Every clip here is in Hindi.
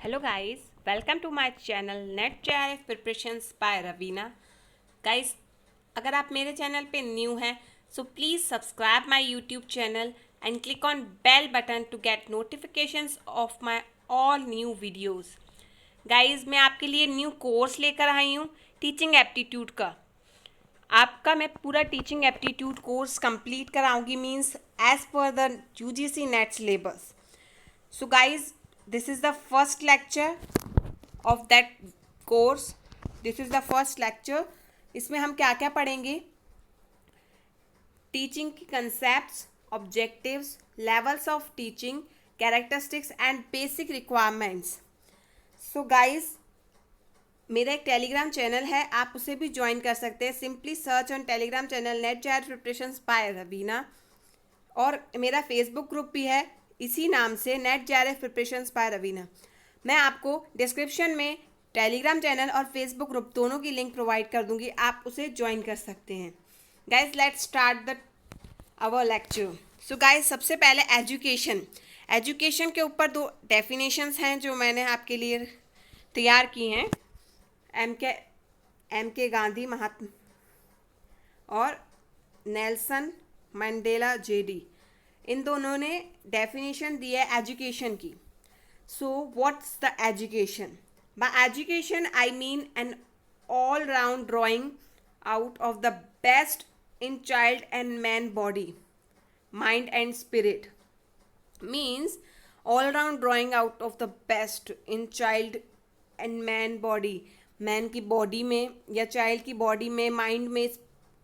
Hello guys, welcome to my channel Net JRF Preparations by Ravina. Guys, अगर आप मेरे चैनल पे न्यू हैं so please subscribe my YouTube channel and click on bell button to get notifications of my all new videos. Guys, मैं आपके लिए न्यू कोर्स लेकर आई हूँ टीचिंग एप्टीट्यूड का. आपका मैं पूरा टीचिंग एप्टीट्यूड कोर्स कंप्लीट कराऊंगी means as per the UGC NET syllabus. So guys, this is the first lecture of that course. This is the first lecture. इसमें हम क्या क्या पढ़ेंगे? टीचिंग की concepts, objectives, levels of teaching, characteristics and basic requirements. So guys, मेरा एक टेलीग्राम चैनल है, आप उसे भी ज्वाइन कर सकते हैं. Simply search on Telegram channel NET JRF preparations by Raveena. और मेरा फेसबुक ग्रुप भी है इसी नाम से, NET JRF preparations by Raveena. मैं आपको डिस्क्रिप्शन में टेलीग्राम चैनल और फेसबुक ग्रुप दोनों की लिंक प्रोवाइड कर दूंगी, आप उसे ज्वाइन कर सकते हैं. Guys, let's start the our lecture. So guys, सबसे पहले एजुकेशन के ऊपर दो डेफिनेशंस हैं जो मैंने आपके लिए तैयार की हैं. एम के गांधी महात्मा और नेल्सन मंडेला जेडी, इन दोनों ने डेफिनेशन दी है एजुकेशन की. So what's the education? By education I mean an all round drawing out of the best in child and man body, mind and spirit. Means all round drawing out of the best in child and man body. Man की बॉडी में या चाइल्ड की बॉडी में, माइंड में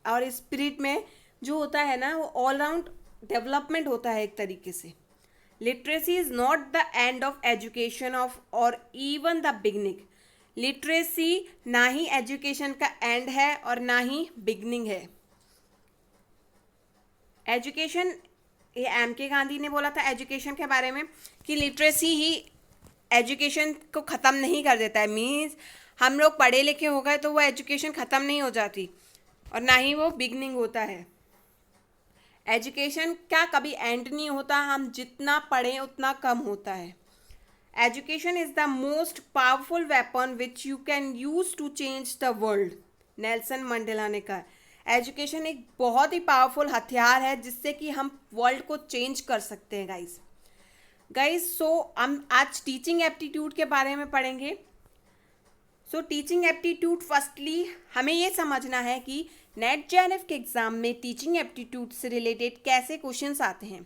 और स्पिरिट में जो होता है ना, वो ऑल राउंड डेवलपमेंट होता है एक तरीके से. Literacy is not the end of education of और इवन द बिगनिंग. लिटरेसी ना ही एजुकेशन का एंड है और ना ही बिगनिंग है. एजुकेशन, ये एम के गांधी ने बोला था एजुकेशन के बारे में कि लिटरेसी ही एजुकेशन को ख़त्म नहीं कर देता है. मीन्स हम लोग पढ़े लिखे हो गए तो वो एजुकेशन ख़त्म नहीं हो जाती और ना ही वो बिगनिंग होता है. एजुकेशन का कभी एंड नहीं होता, हम जितना पढ़ें उतना कम होता है. Education is the most powerful weapon which you can use to change the world. Nelson Mandela ने कहा एजुकेशन एक बहुत ही पावरफुल हथियार है जिससे कि हम वर्ल्ड को चेंज कर सकते हैं. गाइज सो हम आज टीचिंग एप्टीट्यूड के बारे में पढ़ेंगे. सो टीचिंग एप्टीट्यूड, फर्स्टली हमें ये समझना है कि नेट जेआरएफ के एग्ज़ाम में टीचिंग एप्टीट्यूड से रिलेटेड कैसे क्वेश्चंस आते हैं.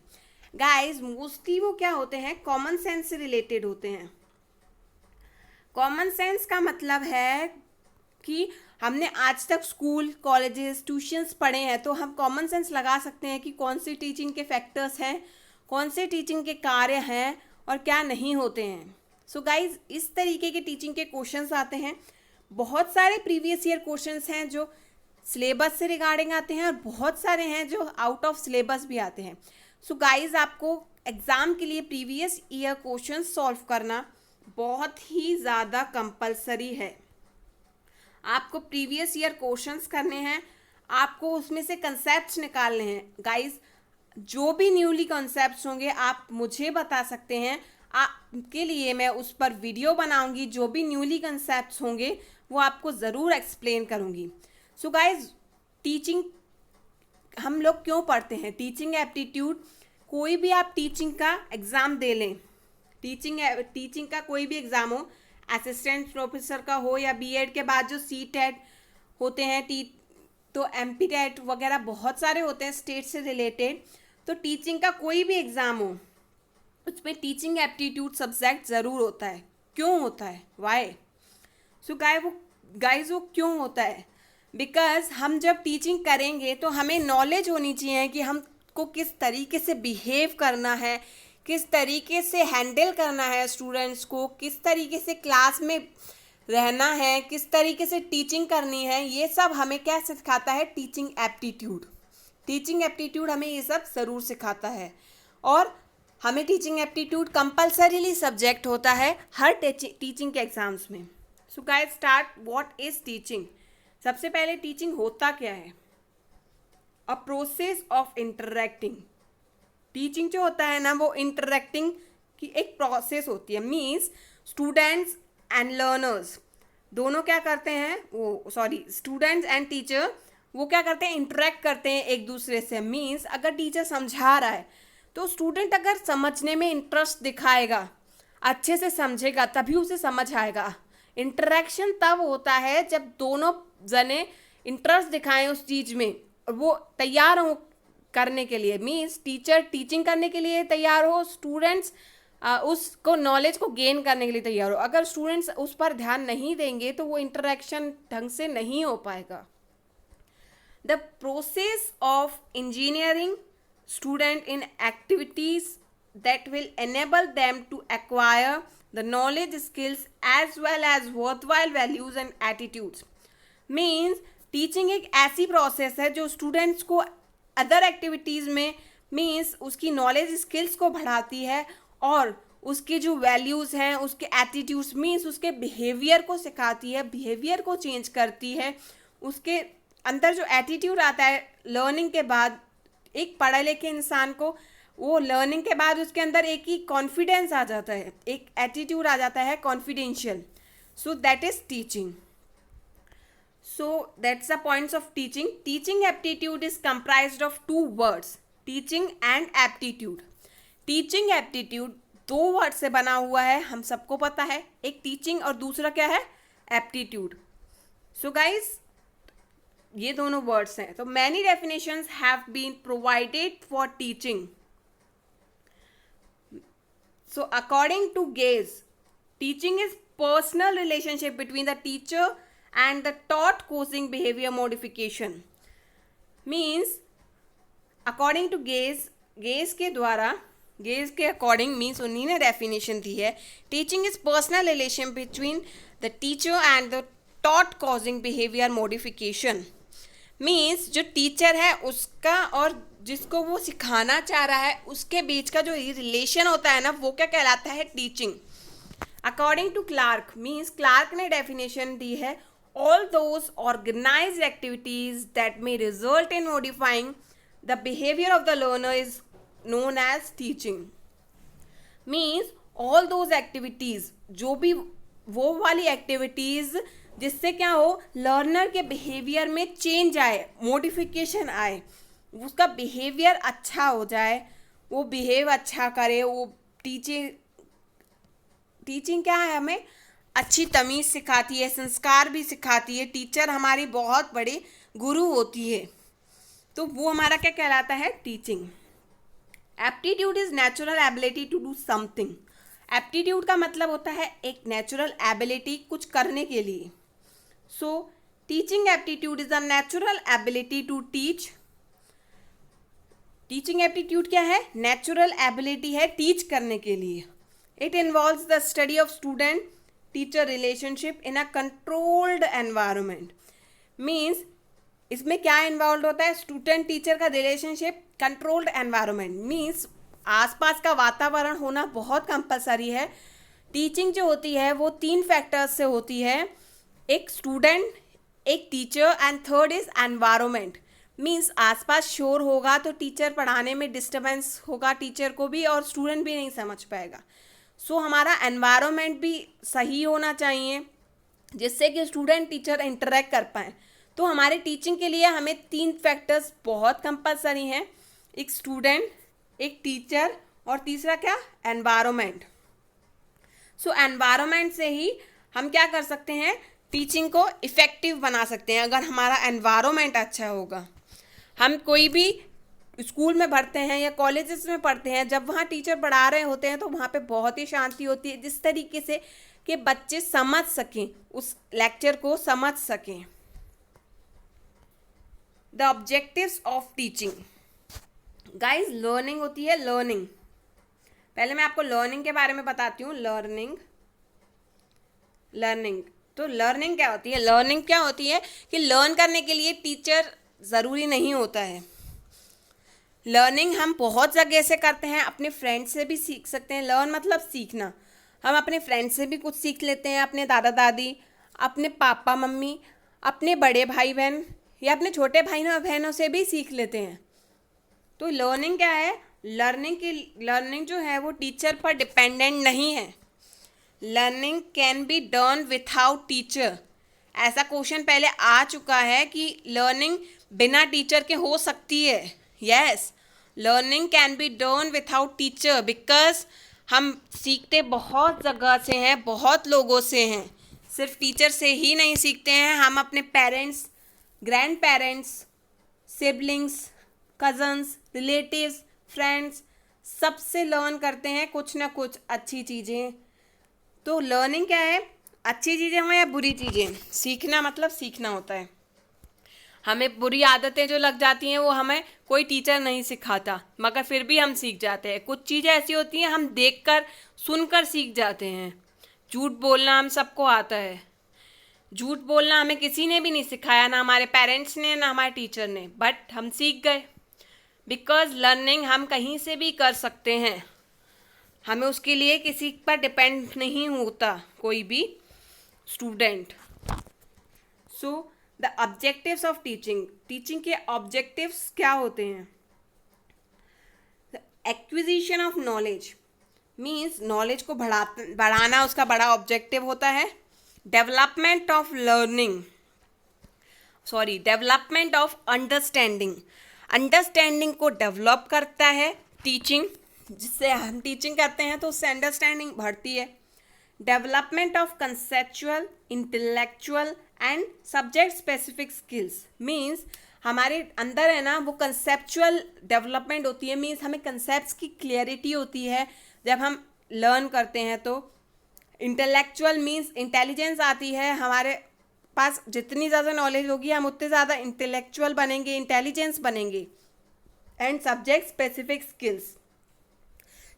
गाइस, मोस्टली वो क्या होते हैं, कॉमन सेंस से रिलेटेड होते हैं. कॉमन सेंस का मतलब है कि हमने आज तक स्कूल, कॉलेजेस, ट्यूशन्स पढ़े हैं तो हम कॉमन सेंस लगा सकते हैं कि कौन सी टीचिंग के फैक्टर्स हैं, कौन से टीचिंग के कार्य हैं और क्या नहीं होते हैं. सो गाइज, इस तरीके के टीचिंग के क्वेश्चंस आते हैं. बहुत सारे प्रीवियस ईयर क्वेश्चंस हैं जो सिलेबस से रिगार्डिंग आते हैं और बहुत सारे हैं जो आउट ऑफ सिलेबस भी आते हैं. सो गाइज, आपको एग्ज़ाम के लिए प्रीवियस ईयर क्वेश्चंस सॉल्व करना बहुत ही ज़्यादा कंपलसरी है. आपको प्रीवियस ईयर क्वेश्चंस करने हैं, आपको उसमें से कंसेप्ट्स निकालने हैं. गाइज, जो भी न्यूली कंसेप्ट्स होंगे आप मुझे बता सकते हैं, आपके लिए मैं उस पर वीडियो बनाऊंगी. जो भी न्यूली कंसेप्ट्स होंगे वो आपको ज़रूर एक्सप्लेन करूंगी. सो गाइज, टीचिंग हम लोग क्यों पढ़ते हैं? टीचिंग एप्टीट्यूड, कोई भी आप टीचिंग का एग्ज़ाम दे लें, टीचिंग का कोई भी एग्ज़ाम हो, असिस्टेंट प्रोफेसर का हो या बीएड के बाद जो सीटेट होते हैं, तो एमपी टेट वगैरह बहुत सारे होते हैं स्टेट से रिलेटेड. तो टीचिंग का कोई भी एग्ज़ाम हो उसमें टीचिंग एप्टीट्यूड सब्जेक्ट ज़रूर होता है. क्यों होता है? वाई? सो गाइज वो क्यों होता है? बिकॉज हम जब टीचिंग करेंगे तो हमें नॉलेज होनी चाहिए कि हमको किस तरीके से बिहेव करना है, किस तरीके से हैंडल करना है स्टूडेंट्स को, किस तरीके से क्लास में रहना है, किस तरीके से टीचिंग करनी है. ये सब हमें क्या सिखाता है? Teaching aptitude. टीचिंग एप्टीट्यूड हमें ये सब ज़रूर सिखाता है और हमें टीचिंग एप्टीट्यूड कंपल्सरीली सब्जेक्ट होता है हर टीचिंग के एग्ज़ाम्स में. So guys, start. What is teaching? सबसे पहले टीचिंग होता क्या है? अ प्रोसेस ऑफ इंटरेक्टिंग. टीचिंग जो होता है ना, वो इंटरेक्टिंग की एक प्रोसेस होती है. मीन्स स्टूडेंट्स एंड लर्नर्स दोनों क्या करते हैं, स्टूडेंट्स एंड टीचर वो क्या करते हैं, इंटरेक्ट करते हैं एक दूसरे से। मीन्स अगर टीचर समझा रहा है तो स्टूडेंट अगर समझने में इंटरेस्ट दिखाएगा, अच्छे से समझेगा, तभी उसे समझ आएगा। इंटरेक्शन तब होता है जब दोनों जने इंटरेस्ट दिखाएं उस चीज़ में, वो तैयार हो करने के लिए। मीन्स टीचर टीचिंग करने के लिए तैयार हो, स्टूडेंट्स उसको नॉलेज को गेन करने के लिए तैयार हो। अगर स्टूडेंट्स उस पर ध्यान नहीं देंगे तो वो इंटरेक्शन ढंग से नहीं हो पाएगा। The process of engineering student in activities that will enable them to acquire the knowledge, skills as well as worthwhile values and attitudes। means teaching एक ऐसी प्रोसेस है जो स्टूडेंट्स को अदर एक्टिविटीज़ में मीन्स उसकी नॉलेज स्किल्स को बढ़ाती है और उसके जो वैल्यूज़ हैं, उसके एटीट्यूड्स मीन्स उसके बिहेवियर को सिखाती है, बिहेवियर को चेंज करती है। उसके अंदर जो एटीट्यूड आता है लर्निंग के बाद, एक पढ़े लिखे इंसान को वो लर्निंग के बाद उसके अंदर एक ही कॉन्फिडेंस आ जाता है, एक एटीट्यूड आ जाता है confidential. So that is teaching. So that's the points of teaching. Teaching aptitude is comprised of two words, teaching and aptitude. Teaching aptitude दो वर्ड से बना हुआ है, हम सबको पता है, एक टीचिंग और दूसरा क्या है, एप्टीट्यूड। सो गाइज ये दोनों वर्ड्स हैं। तो many definitions have been provided for teaching. So according to Gage, teaching is personal relationship between the teacher and the taught causing behaviour modification. Means according to Gage, Gage के द्वारा, गेज के अकॉर्डिंग मीन्स उन्हीं ने डेफिनेशन दी है, teaching is personal relation between the teacher and the taught causing behaviour modification. Means जो टीचर है उसका और जिसको वो सिखाना चाह रहा है उसके बीच का जो रिलेशन होता है ना, वो क्या कहलाता है, teaching. According to Clark, means Clark ने डेफिनेशन दी है, all those organised activities that may result in modifying the behaviour of the learner is known as teaching. Means all those activities, जो भी वो वाली एक्टिविटीज जिससे क्या हो, लर्नर के बिहेवियर में चेंज आए, मॉडिफिकेशन आए, उसका बिहेवियर अच्छा हो जाए, वो बिहेव अच्छा करे। वो टीचिंग क्या है, हमें अच्छी तमीज़ सिखाती है, संस्कार भी सिखाती है। टीचर हमारी बहुत बड़ी गुरु होती है, तो वो हमारा क्या कहलाता है, teaching. Aptitude is natural ability to do something. Aptitude का मतलब होता है एक नेचुरल एबिलिटी कुछ करने के लिए। So teaching aptitude is a natural ability to teach. Teaching aptitude क्या है, नेचुरल एबिलिटी है टीच करने के लिए। It involves the study of student teacher relationship in a controlled environment. Means इसमें क्या इन्वॉल्व होता है, स्टूडेंट टीचर का रिलेशनशिप, कंट्रोल्ड एनवायरनमेंट मीन्स आसपास का वातावरण होना बहुत कंपलसरी है। टीचिंग जो होती है वो 3 फैक्टर्स से होती है, एक स्टूडेंट, एक teacher and third is environment. Means आसपास शोर होगा तो टीचर पढ़ाने में डिस्टर्बेंस होगा टीचर को भी और स्टूडेंट भी नहीं समझ पाएगा। सो हमारा एनवायरनमेंट भी सही होना चाहिए जिससे कि स्टूडेंट टीचर इंटरेक्ट कर पाएँ। तो हमारे टीचिंग के लिए हमें 3 फैक्टर्स बहुत कंपलसरी हैं, एक स्टूडेंट, एक टीचर और तीसरा क्या, एनवायरनमेंट। सो एनवायरनमेंट से ही हम क्या कर सकते हैं, टीचिंग को इफ़ेक्टिव बना सकते हैं। अगर हमारा एनवायरनमेंट अच्छा होगा, हम कोई भी स्कूल में पढ़ते हैं या कॉलेजेस में पढ़ते हैं, जब वहाँ टीचर पढ़ा रहे होते हैं तो वहाँ पे बहुत ही शांति होती है, जिस तरीके से कि बच्चे समझ सकें, उस लेक्चर को समझ सकें। The objectives of teaching, guys learning होती है, लर्निंग। पहले मैं आपको लर्निंग के बारे में बताती हूँ। लर्निंग तो लर्निंग क्या होती है, लर्निंग क्या होती है कि लर्न करने के लिए टीचर ज़रूरी नहीं होता है। लर्निंग हम बहुत जगह से करते हैं, अपने फ्रेंड से भी सीख सकते हैं। लर्न मतलब सीखना, हम अपने फ्रेंड से भी कुछ सीख लेते हैं, अपने दादा दादी, अपने पापा मम्मी, अपने बड़े भाई बहन या अपने छोटे भाई बहनों से भी सीख लेते हैं। तो लर्निंग क्या है, लर्निंग जो है वो टीचर पर डिपेंडेंट नहीं है। Learning can be done without teacher. ऐसा क्वेश्चन पहले आ चुका है कि लर्निंग बिना टीचर के हो सकती है। Yes, learning can be done without teacher because हम सीखते बहुत जगह से हैं, बहुत लोगों से हैं, सिर्फ टीचर से ही नहीं सीखते हैं। हम अपने parents, grand parents, siblings, cousins, relatives, friends, सबसे लर्न करते हैं कुछ ना कुछ अच्छी चीज़ें। तो लर्निंग क्या है? अच्छी चीज़ें हों या बुरी चीज़ें, सीखना मतलब सीखना होता है। हमें बुरी आदतें जो लग जाती हैं वो हमें कोई टीचर नहीं सिखाता, मगर फिर भी हम सीख जाते हैं। कुछ चीज़ें ऐसी होती हैं हम देखकर सुनकर सीख जाते हैं। झूठ बोलना हम सबको आता है। झूठ बोलना हमें किसी ने भी नहीं सिखाया, ना हमारे पेरेंट्स ने ना हमारे टीचर ने, बट हम सीख गए। बिकॉज लर्निंग हम कहीं से भी कर सकते हैं, हमें उसके लिए किसी पर डिपेंड नहीं होता कोई भी student. So the objectives of teaching, teaching के ऑब्जेक्टिव्स क्या होते हैं? Acquisition of knowledge means knowledge को बढ़ाना उसका बड़ा ऑब्जेक्टिव होता है। Development of learning, sorry development of understanding, understanding को डेवलप करता है टीचिंग। जिससे हम टीचिंग करते हैं तो उससे अंडरस्टैंडिंग बढ़ती है। Development of conceptual, intellectual and subject specific skills means हमारे अंदर है ना वो कंसेप्चुअल डेवलपमेंट होती है। मीन्स हमें कंसेप्ट्स की क्लियरिटी होती है जब हम लर्न करते हैं। तो इंटेलेक्चुअल मीन्स इंटेलिजेंस आती है, हमारे पास जितनी ज़्यादा नॉलेज होगी हम उतने ज़्यादा इंटेलेक्चुअल बनेंगे, इंटेलिजेंस बनेंगे। And subject specific skills,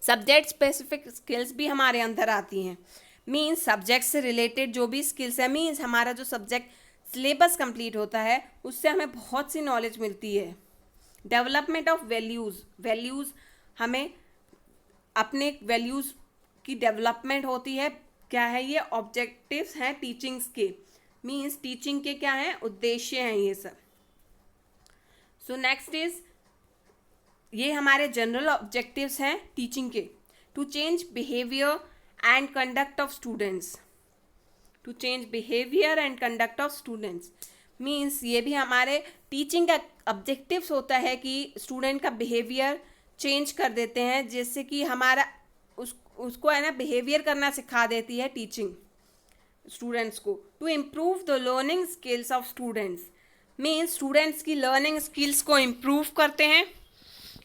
subject specific skills भी हमारे अंदर आती हैं। मीन्स सब्जेक्ट से रिलेटेड जो भी स्किल्स है, मीन्स हमारा जो सब्जेक्ट सिलेबस कंप्लीट होता है उससे हमें बहुत सी नॉलेज मिलती है। डेवलपमेंट ऑफ वैल्यूज़, वैल्यूज़ हमें अपने वैल्यूज़ की डेवलपमेंट होती है। क्या है ये? ऑब्जेक्टिव्स हैं टीचिंग्स के। मीन्स टीचिंग के क्या हैं? उद्देश्य हैं ये सब। सो नेक्स्ट इज, ये हमारे जनरल ऑब्जेक्टिव्स हैं टीचिंग के। To change behaviour and conduct of students, to change behaviour and conduct of students means ये भी हमारे टीचिंग का ऑब्जेक्टिव्स होता है कि स्टूडेंट का बिहेवियर चेंज कर देते हैं, जिससे कि हमारा उसको है ना बिहेवियर करना सिखा देती है टीचिंग स्टूडेंट्स को। To improve the learning skills of students means students की लर्निंग स्किल्स को इम्प्रूव करते हैं,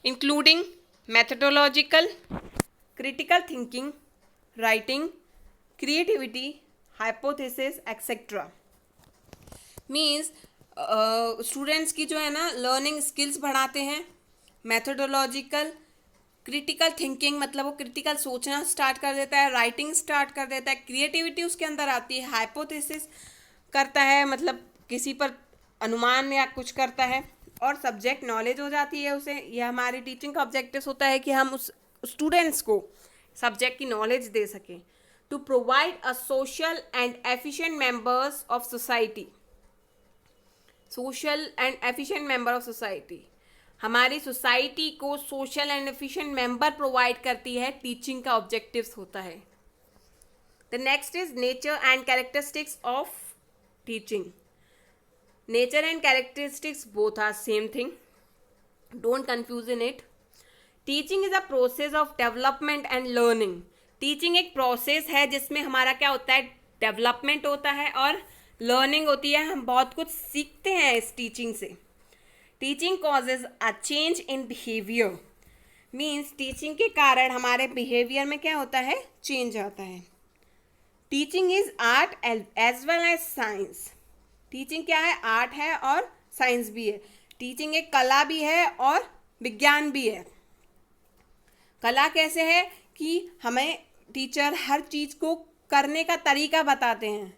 including methodological, critical thinking, writing, creativity, hypothesis etcetera. Means students की जो है ना लर्निंग स्किल्स बढ़ाते हैं। मैथडोलॉजिकल, क्रिटिकल थिंकिंग मतलब वो क्रिटिकल सोचना स्टार्ट कर देता है, राइटिंग स्टार्ट कर देता है, क्रिएटिविटी उसके अंदर आती है, हाइपोथेसिस करता है मतलब किसी पर अनुमान या कुछ करता है, और सब्जेक्ट नॉलेज हो जाती है उसे। यह हमारी टीचिंग का ऑब्जेक्टिव होता है कि हम उस स्टूडेंट्स को सब्जेक्ट की नॉलेज दे सकें। To provide a social and efficient members of society, social and efficient member of society हमारी सोसाइटी को social and efficient member provide करती है, टीचिंग का ऑब्जेक्टिव्स होता है। The next is nature and characteristics of teaching. Nature and characteristics both are same thing, don't confuse in it. Teaching is a process of development and learning. Teaching एक प्रोसेस है जिसमें हमारा क्या होता है? डेवलपमेंट होता है और लर्निंग होती है। हम बहुत कुछ सीखते हैं इस टीचिंग से। Teaching causes a change in behaviour means teaching के कारण हमारे बिहेवियर में क्या होता है? चेंज आता है। Teaching is art as well as science. Teaching क्या है? आर्ट है और साइंस भी है। टीचिंग एक कला भी है और विज्ञान भी है। कला कैसे है कि हमें टीचर हर चीज़ को करने का तरीका बताते हैं,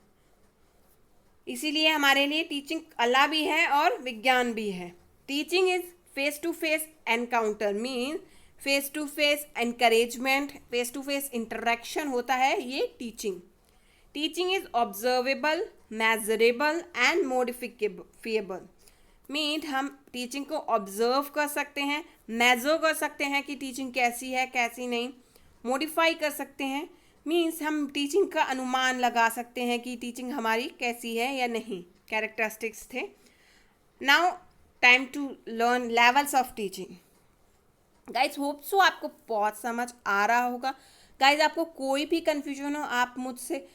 इसीलिए हमारे लिए टीचिंग कला भी है और विज्ञान भी है। Teaching is face to face encounter mean face to face encouragement, face to face interaction होता है ये teaching. Teaching is observable, measurable and modifiable mean हम टीचिंग को ऑब्जर्व कर सकते हैं, मेजर कर सकते हैं कि टीचिंग कैसी है कैसी नहीं, मॉडिफाई कर सकते हैं मीन्स हम टीचिंग का अनुमान लगा सकते हैं कि टीचिंग हमारी कैसी है या नहीं, कैरेक्टरिस्टिक्स थे. Now time to learn levels of teaching. Guys hope so आपको बहुत समझ आ रहा होगा. गाइज आपको कोई भी कन्फ्यूजन हो आप मुझसे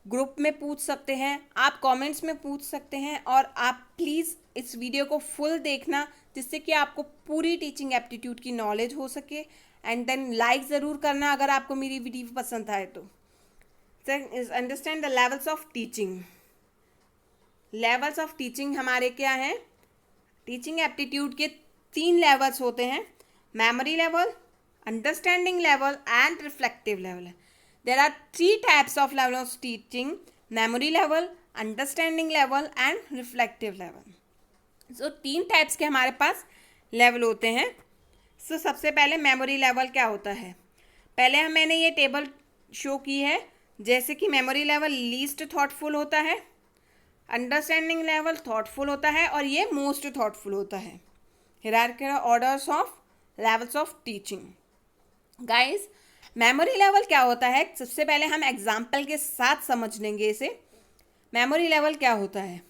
ग्रुप में पूछ सकते हैं, आप कमेंट्स में पूछ सकते हैं, और आप प्लीज़ इस वीडियो को फुल देखना जिससे कि आपको पूरी टीचिंग एप्टीट्यूड की नॉलेज हो सके. एंड देन लाइक ज़रूर करना अगर आपको मेरी वीडियो पसंद आए तो. Understand the levels of teaching. Levels of teaching हमारे क्या हैं? टीचिंग एप्टीट्यूड के 3 लेवल्स होते हैं: memory level, understanding level and reflective level. There are 3 types of level of teaching: memory level, understanding level and reflective level. So 3 types के हमारे पास लेवल होते हैं. So सबसे पहले मेमोरी लेवल क्या होता है? पहले मैंने ये टेबल शो की है. जैसे कि मेमोरी लेवल लीस्ट थॉटफुल होता है, अंडरस्टैंडिंग लेवल थॉटफुल होता है, और ये मोस्ट थॉटफुल होता है. Hierarchical orders of levels of teaching. Guys memory level क्या होता है? सबसे पहले हम एग्जाम्पल के साथ समझ लेंगे इसे. मेमोरी लेवल क्या होता है?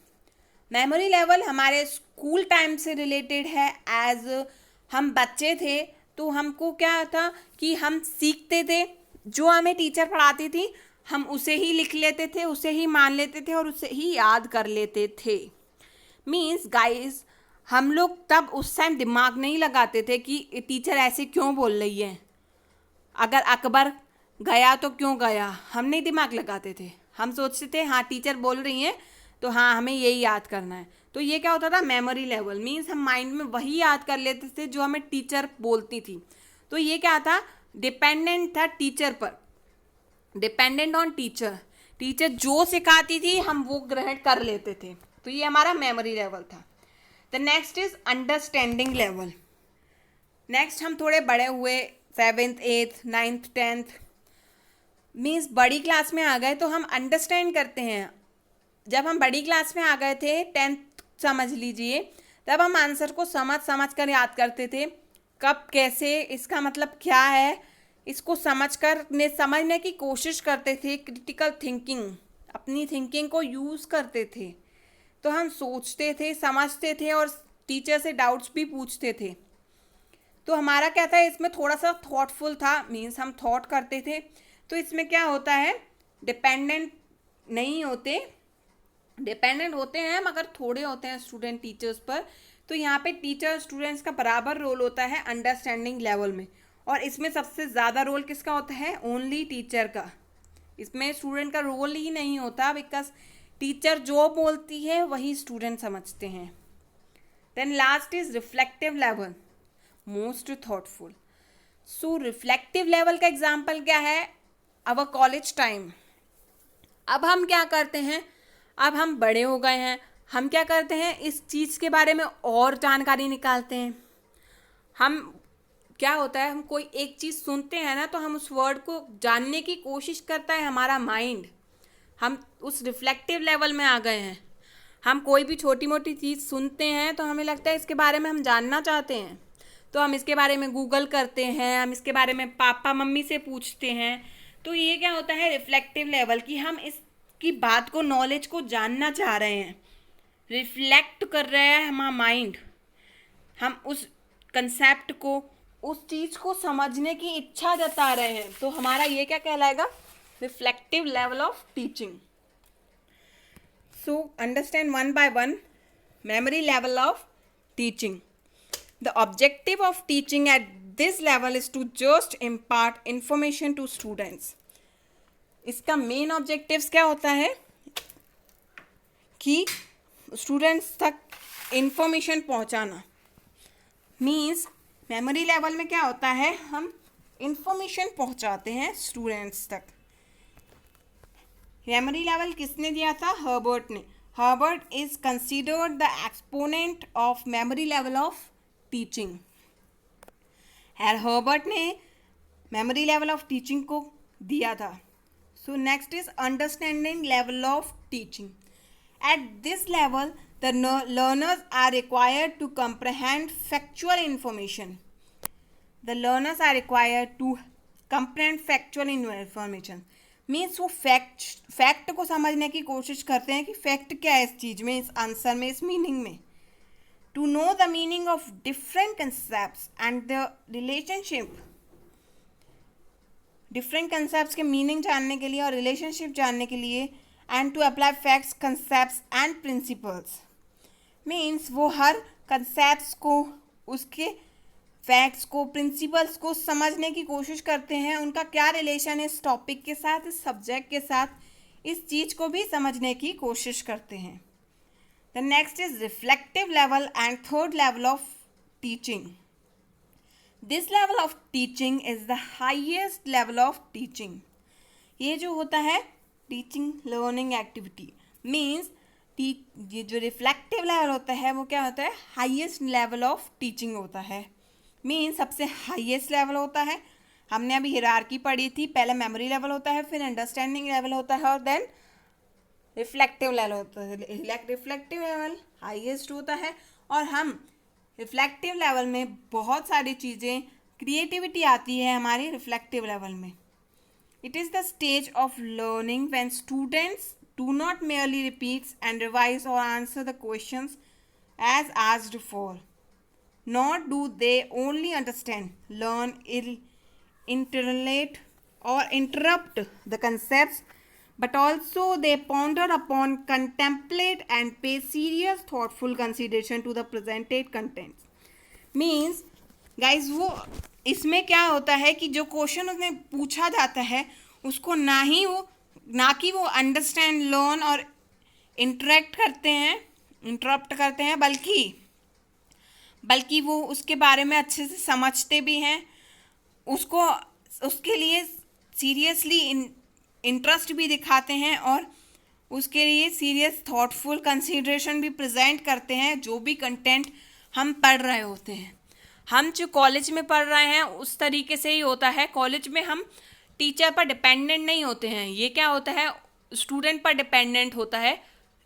मेमोरी लेवल हमारे स्कूल टाइम से रिलेटेड है. एज हम बच्चे थे तो हमको क्या था कि हम सीखते थे, जो हमें टीचर पढ़ाती थी हम उसे ही लिख लेते थे, उसे ही मान लेते थे और उसे ही याद कर लेते थे. मीन्स गाइज हम लोग तब उस टाइम दिमाग नहीं लगाते थे कि टीचर ऐसे क्यों बोल रही है, अगर अकबर गया तो क्यों गया, हम नहीं दिमाग लगाते थे. हम सोचते थे हाँ टीचर बोल रही हैं तो हाँ हमें यही याद करना है. तो ये क्या होता था? Memory level. मीन्स हम माइंड में वही याद कर लेते थे जो हमें टीचर बोलती थी. तो ये क्या था? डिपेंडेंट था टीचर पर, डिपेंडेंट ऑन टीचर. टीचर जो सिखाती थी हम वो ग्रहण कर लेते थे. तो ये हमारा मेमोरी लेवल था. The next is understanding level. Next हम थोड़े बड़े हुए, 7th 8th 9th 10th means बड़ी क्लास में आ गए तो हम अंडरस्टैंड करते हैं. जब हम बड़ी क्लास में आ गए थे 10th समझ लीजिए, तब हम आंसर को समझ कर याद करते थे. कब कैसे, इसका मतलब क्या है, इसको समझने की कोशिश करते थे. क्रिटिकल थिंकिंग, अपनी थिंकिंग को यूज़ करते थे. तो हम सोचते थे, समझते थे और टीचर से डाउट्स भी पूछते थे. तो हमारा क्या था? इसमें थोड़ा सा थॉटफुल था. मीन्स हम थॉट करते थे. तो इसमें क्या होता है? डिपेंडेंट नहीं होते, डिपेंडेंट होते हैं मगर थोड़े होते हैं स्टूडेंट टीचर्स पर. तो यहाँ पे टीचर स्टूडेंट्स का बराबर रोल होता है अंडरस्टैंडिंग लेवल में. और इसमें सबसे ज़्यादा रोल किसका होता है? ओनली टीचर का. इसमें स्टूडेंट का रोल ही नहीं होता, बिकॉज टीचर जो बोलती है वही स्टूडेंट समझते हैं. Then last is reflective level, most thoughtful. So reflective level का एग्जाम्पल क्या है? Our college time. अब हम क्या करते हैं? अब हम बड़े हो गए हैं, हम क्या करते हैं? इस चीज़ के बारे में और जानकारी निकालते हैं. हम क्या होता है, हम कोई एक चीज़ सुनते हैं ना तो हम उस वर्ड को जानने की कोशिश करता है हमारा माइंड. हम उस रिफ्लेक्टिव लेवल में आ गए हैं. हम कोई भी छोटी मोटी चीज़ सुनते हैं तो हमें लगता है इसके बारे में हम जानना चाहते हैं, तो हम इसके बारे में गूगल करते हैं, हम इसके बारे में पापा मम्मी से पूछते हैं. तो ये क्या होता है? रिफ्लेक्टिव लेवल की हम इसकी बात को, नॉलेज को जानना चाह रहे हैं. रिफ्लेक्ट कर रहा है हमारा माइंड, हम उस कंसेप्ट को, उस चीज़ को समझने की इच्छा जता रहे हैं. तो हमारा ये क्या कहलाएगा? Reflective level of teaching. So understand one by one memory level of teaching. The objective of teaching at this level is to just impart information to students. इसका मेन ऑब्जेक्टिव्स क्या होता है? कि स्टूडेंट्स तक इंफॉर्मेशन पहुंचाना. मीन्स मेमोरी लेवल में क्या होता है? हम इंफॉर्मेशन पहुंचाते हैं स्टूडेंट्स तक. मेमोरी लेवल किसने दिया था? हर्बर्ट ने. Herbert is considered the exponent of memory level of teaching. Herbert ने मेमोरी लेवल ऑफ टीचिंग को दिया था. So next is understanding level of teaching. At this level the learners are required to comprehend factual information. The learners are required to comprehend factual information means वो फैक्ट को समझने की कोशिश करते हैं कि फैक्ट क्या है इस चीज़ में, इस आंसर में, इस मीनिंग में. To know the meaning of different concepts and the relationship, different concepts के मीनिंग जानने के लिए और रिलेशनशिप जानने के लिए, and to apply facts, concepts and principles means वो हर कंसेप्ट्स को, उसके फैक्ट्स को, प्रिंसिपल्स को समझने की कोशिश करते हैं, उनका क्या रिलेशन है इस टॉपिक के साथ, इस सब्जेक्ट के साथ, इस चीज़ को भी समझने की कोशिश करते हैं. The next is reflective level and third level of teaching. This level of teaching is the highest level of teaching. ये जो होता है टीचिंग लर्निंग एक्टिविटी मीन्स ये जो रिफ्लेक्टिव लेवल होता है वो क्या होता है, हाईएस्ट लेवल ऑफ टीचिंग होता है. मीन्स सबसे हाईएस्ट लेवल होता है. हमने अभी हिरार्की पढ़ी थी, पहले मेमोरी लेवल होता है, फिर अंडरस्टैंडिंग लेवल होता है और देन रिफ्लेक्टिव लेवल होता है. रिफ्लेक्टिव लेवल हाईएस्ट होता है और हम रिफ्लेक्टिव लेवल में बहुत सारी चीज़ें, क्रिएटिविटी आती है हमारी रिफ्लेक्टिव लेवल में. It is the stage of learning when students do not merely repeat and revise or answer the questions as asked for, nor do they only understand, learn, interrelate or interrupt the concepts, but also they ponder upon, contemplate and pay serious thoughtful consideration to the presented contents. Means guys वो इसमें क्या होता है कि जो क्वेश्चन उसने पूछा जाता है उसको ना कि वो अंडरस्टैंड, लर्न और इंटरेक्ट करते हैं, इंटरप्ट करते हैं, बल्कि वो उसके बारे में अच्छे से समझते भी हैं, उसके लिए सीरियसली इंटरेस्ट भी दिखाते हैं और उसके लिए सीरियस थॉटफुल कंसीडरेशन भी प्रेजेंट करते हैं जो भी कंटेंट हम पढ़ रहे होते हैं. हम जो कॉलेज में पढ़ रहे हैं उस तरीके से ही होता है. कॉलेज में हम टीचर पर डिपेंडेंट नहीं होते हैं. ये क्या होता है, स्टूडेंट पर डिपेंडेंट होता है.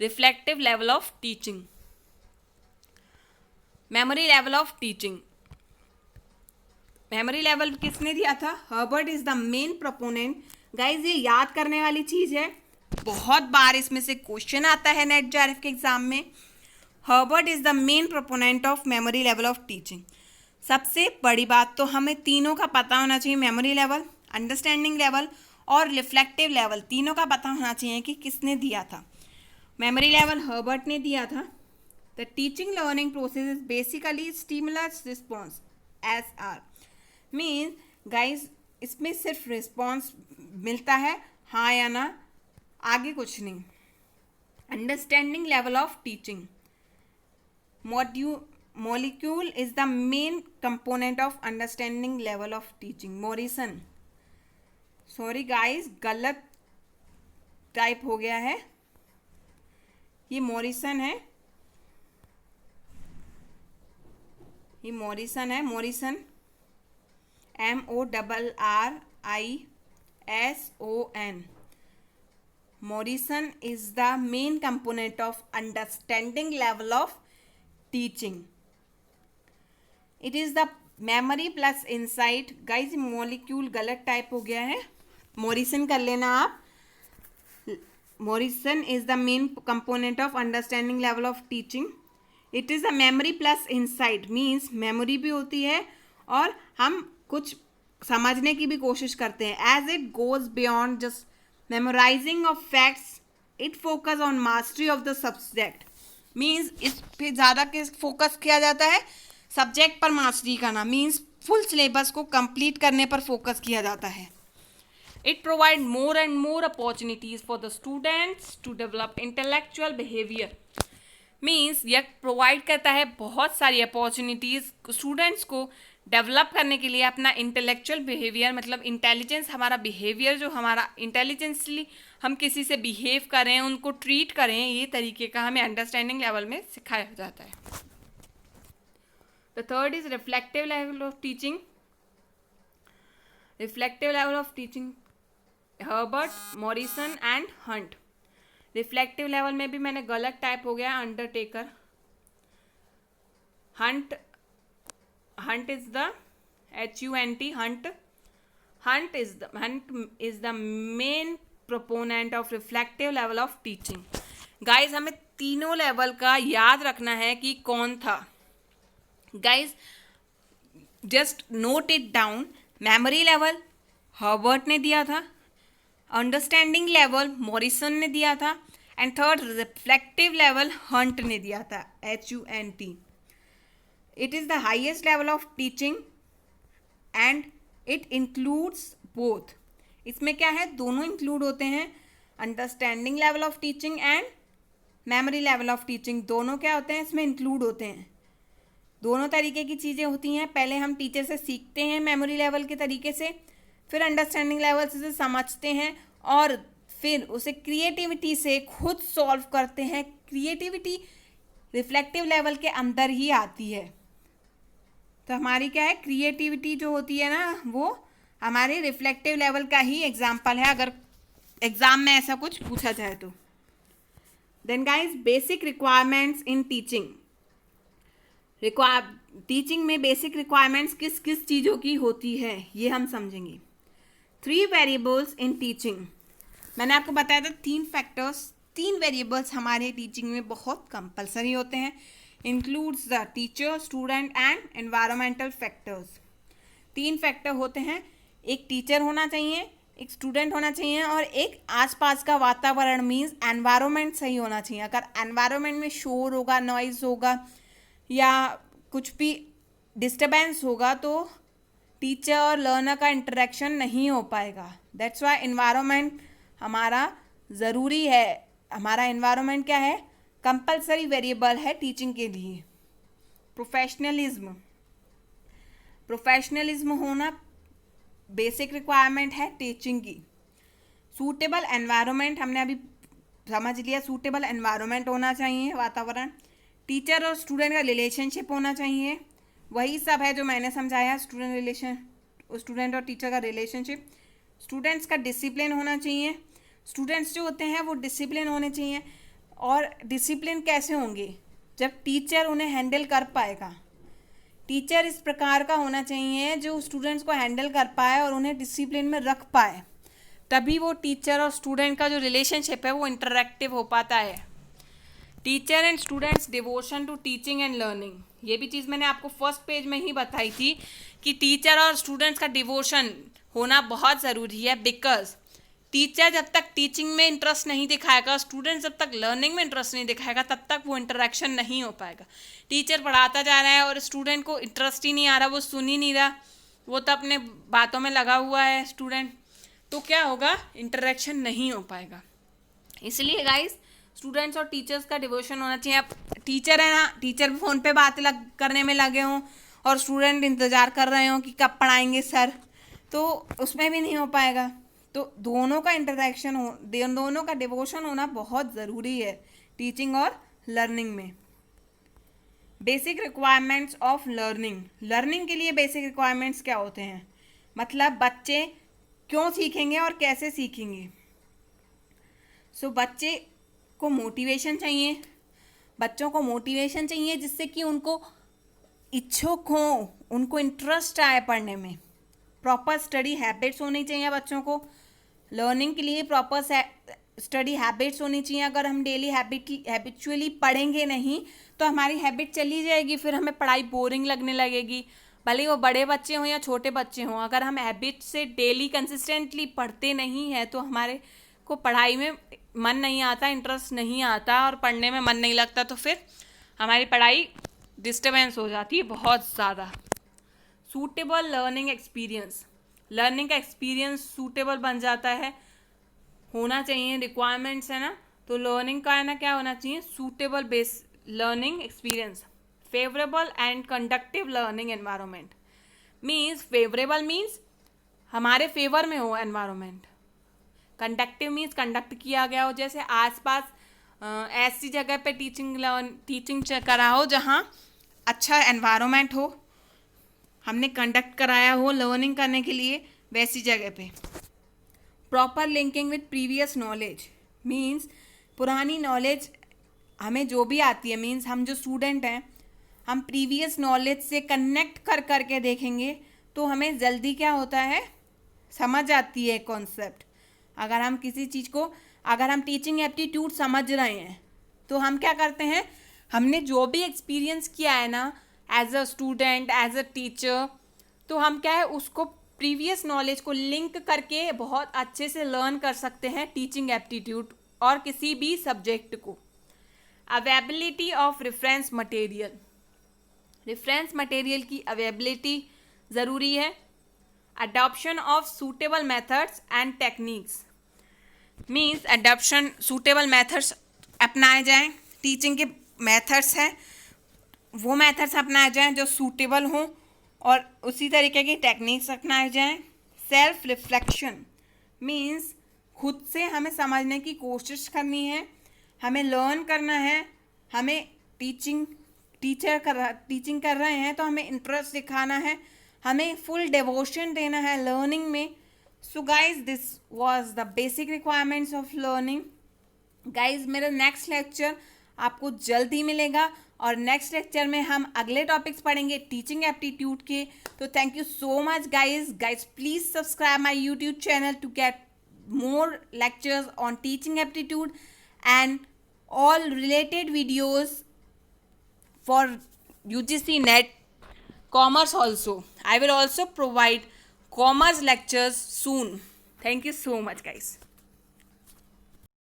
Reflective level of teaching. Memory level of teaching. Memory level किसने दिया था, Herbert is the main proponent. Guys ये याद करने वाली चीज़ है, बहुत बार इसमें से क्वेश्चन आता है नेट जेआरएफ के एग्जाम में. Herbert is the main proponent of memory level of teaching. सबसे बड़ी बात तो हमें तीनों का पता होना चाहिए, मेमोरी लेवल, अंडरस्टैंडिंग लेवल और रिफ्लेक्टिव लेवल, तीनों का पता होना चाहिए कि किसने दिया था. मेमोरी लेवल हर्बर्ट ने दिया था. The teaching learning process is basically stimulus response SR. Means guys इसमें सिर्फ रिस्पॉन्स मिलता है, हाँ या ना, आगे कुछ नहीं. Understanding level of teaching. Molecule is the main component of understanding level of teaching. Morrison. Sorry guys, गलत टाइप हो गया है, ये मॉरिसन है, ये मॉरिसन है. Morrison MORRISON. Morrison is the main component of understanding level of teaching. It is the memory plus insight. Guys molecule गलत टाइप हो गया है, मॉरिसन कर लेना आप. Morrison is the main component of understanding level of teaching. It is the memory plus insight. Means memory भी होती है और हम कुछ समझने की भी कोशिश करते हैं. As it goes beyond just memorising of facts, it focus on mastery of the subject. Means इस पे ज़्यादा फोकस किया जाता है, सब्जेक्ट पर मास्टरी करना. मीन्स फुल सिलेबस को कंप्लीट करने पर फोकस किया जाता है. It provides more and more opportunities for the students to develop intellectual behavior. Means यह प्रोवाइड करता है बहुत सारी अपॉर्चुनिटीज़ स्टूडेंट्स को डेवलप करने के लिए अपना इंटेलेक्चुअल बिहेवियर, मतलब इंटेलिजेंस, हमारा बिहेवियर जो हमारा इंटेलिजेंसली हम किसी से बिहेव करें, उनको ट्रीट करें, ये तरीके का हमें अंडरस्टैंडिंग लेवल में सिखाया जाता है. The third is reflective level of teaching. Reflective level of teaching Herbert, Morrison and Hunt. Reflective level में भी मैंने गलत टाइप हो गया, Undertaker. Hunt is the HUNT. Hunt is the main proponent of reflective level of teaching. Guys, हमें तीनों लेवल का याद रखना है कि कौन था. Guys, just note it down. Memory level Herbert ने दिया था, अंडरस्टैंडिंग लेवल मॉरिसन ने दिया था, and third reflective level Hunt ने दिया था, HUNT. It is the highest level of teaching and it includes both. इसमें क्या है, दोनों इंक्लूड होते हैं, understanding level of teaching and memory level of teaching. दोनों क्या होते हैं, इसमें इंक्लूड होते हैं. दोनों तरीके की चीज़ें होती हैं. पहले हम टीचर से सीखते हैं मेमोरी लेवल के तरीके से, फिर अंडरस्टैंडिंग लेवल से समझते हैं और फिर उसे क्रिएटिविटी से खुद सॉल्व करते हैं. क्रिएटिविटी रिफ्लेक्टिव लेवल के अंदर ही आती है. तो हमारी क्या है, क्रिएटिविटी जो होती है ना, वो हमारे रिफ्लेक्टिव लेवल का ही एग्जाम्पल है, अगर एग्जाम में ऐसा कुछ पूछा जाए तो. Then guys, basic requirements in teaching. Teaching में बेसिक रिक्वायरमेंट्स किस किस चीज़ों की होती है, ये हम समझेंगे. 3 वेरिएबल्स इन टीचिंग. मैंने आपको बताया था 3 वेरिएबल्स हमारे टीचिंग में बहुत कंपलसरी होते हैं. Includes the teacher, student and environmental factors. 3 factor होते हैं. एक टीचर होना चाहिए, एक स्टूडेंट होना चाहिए और एक आसपास का वातावरण मीन्स एनवायरमेंट सही होना चाहिए. अगर एनवायरमेंट में शोर होगा, नॉइज होगा या कुछ भी डिस्टर्बेंस होगा तो टीचर और लर्नर का इंटरेक्शन नहीं हो पाएगा. दैट्स वाई एनवायरमेंट हमारा ज़रूरी है. हमारा एनवायरमेंट क्या है, कंपलसरी वेरिएबल है टीचिंग के लिए. प्रोफेशनलिज्म होना बेसिक रिक्वायरमेंट है टीचिंग की. सूटेबल एनवायरनमेंट हमने अभी समझ लिया. सूटेबल एनवायरनमेंट होना चाहिए, वातावरण. टीचर और स्टूडेंट का रिलेशनशिप होना चाहिए. वही सब है जो मैंने समझाया, स्टूडेंट और टीचर का रिलेशनशिप. स्टूडेंट्स का डिसिप्लिन होना चाहिए. स्टूडेंट्स जो होते हैं वो डिसिप्लिन होने चाहिए. और डिसिप्लिन कैसे होंगे, जब टीचर उन्हें हैंडल कर पाएगा. टीचर इस प्रकार का होना चाहिए जो स्टूडेंट्स को हैंडल कर पाए और उन्हें डिसिप्लिन में रख पाए. तभी वो टीचर और स्टूडेंट का जो रिलेशनशिप है वो इंटरैक्टिव हो पाता है. Teacher and students devotion to teaching and learning. ये भी चीज़ मैंने आपको फर्स्ट पेज में ही बताई थी कि टीचर और स्टूडेंट्स का डिवोशन होना बहुत ज़रूरी है. बिकॉज टीचर जब तक टीचिंग में इंटरेस्ट नहीं दिखाएगा, स्टूडेंट जब तक लर्निंग में इंटरेस्ट नहीं दिखाएगा, तब तक वो इंटरेक्शन नहीं हो पाएगा. टीचर पढ़ाता जा रहा है और स्टूडेंट को इंटरेस्ट ही नहीं आ रहा, वो सुन ही नहीं रहा, वो तो अपने बातों में लगा हुआ है स्टूडेंट, तो क्या होगा, इंटरेक्शन नहीं हो पाएगा. इसलिए गाइस, स्टूडेंट्स और टीचर्स का डिवोशन होना चाहिए. अब टीचर है ना, टीचर फ़ोन पे बात करने में लगे हों और स्टूडेंट इंतज़ार कर रहे हों कि कब पढ़ाएंगे सर, तो उसमें भी नहीं हो पाएगा. तो दोनों का इंटरेक्शन हो, दोनों का डिवोशन होना बहुत ज़रूरी है टीचिंग और लर्निंग में. Basic requirements of learning. Learning के लिए बेसिक रिक्वायरमेंट्स क्या होते हैं, मतलब बच्चे क्यों सीखेंगे और कैसे सीखेंगे. बच्चे को मोटिवेशन चाहिए. बच्चों को मोटिवेशन चाहिए जिससे कि उनको इच्छुक हो, उनको इंटरेस्ट आए पढ़ने में. प्रॉपर स्टडी हैबिट्स होनी चाहिए बच्चों को. लर्निंग के लिए प्रॉपर स्टडी हैबिट्स होनी चाहिए. अगर हम डेली हैबिचुअली पढ़ेंगे नहीं तो हमारी हैबिट चली जाएगी, फिर हमें पढ़ाई बोरिंग लगने लगेगी, भले वो बड़े बच्चे हों या छोटे बच्चे हों. अगर हम हैबिट से डेली कंसिस्टेंटली पढ़ते नहीं हैं तो हमारे को पढ़ाई में मन नहीं आता, इंटरेस्ट नहीं आता और पढ़ने में मन नहीं लगता, तो फिर हमारी पढ़ाई डिस्टर्बेंस हो जाती है बहुत ज़्यादा. Suitable learning experience. लर्निंग का एक्सपीरियंस सूटेबल बन जाता है, होना चाहिए. रिक्वायरमेंट्स है ना, तो लर्निंग का है ना क्या होना चाहिए, suitable base learning experience. Favourable and conductive learning environment. Means favourable means हमारे फेवर में हो एनवायरनमेंट. कंडक्टिव मीन्स कंडक्ट किया गया हो, जैसे आसपास ऐसी जगह पे टीचिंग करा हो जहाँ अच्छा एनवायरनमेंट हो, हमने कंडक्ट कराया हो लर्निंग करने के लिए, वैसी जगह पे. Proper linking with previous knowledge. Means पुरानी नॉलेज हमें जो भी आती है, मीन्स हम जो स्टूडेंट हैं हम प्रीवियस नॉलेज से कनेक्ट कर करके देखेंगे तो हमें जल्दी क्या होता है, समझ आती है कॉन्सेप्ट। अगर हम किसी चीज़ को, अगर हम टीचिंग एप्टीट्यूड समझ रहे हैं तो हम क्या करते हैं, हमने जो भी एक्सपीरियंस किया है ना as a student, as a teacher, तो हम क्या है उसको प्रीवियस नॉलेज को लिंक करके बहुत अच्छे से लर्न कर सकते हैं टीचिंग एप्टीट्यूड और किसी भी सब्जेक्ट को। Availability of reference material, reference material की अवेलेबिलिटी ज़रूरी है। Adoption of suitable methods and techniques, means adoption suitable methods अपनाए जाएं, टीचिंग के मेथड्स हैं वो मेथड्स अपनाए जाएं जो सूटेबल हों, और उसी तरीके की टेक्निक्स अपनाए जाएं। सेल्फ रिफ्लेक्शन मीन्स खुद से हमें समझने की कोशिश करनी है, हमें लर्न करना है, हमें टीचिंग कर रहे हैं तो हमें इंटरेस्ट दिखाना है, हमें फुल डिवोशन देना है लर्निंग में। So guys this was the basic requirements of learning. Guys मेरा नेक्स्ट लेक्चर आपको जल्द ही मिलेगा और नेक्स्ट लेक्चर में हम अगले टॉपिक्स पढ़ेंगे टीचिंग एप्टीट्यूड के। तो thank you so much guys please subscribe my YouTube channel to get more lectures on teaching aptitude and all related videos for UGC NET commerce also. I will also provide commerce lectures soon. Thank you so much guys.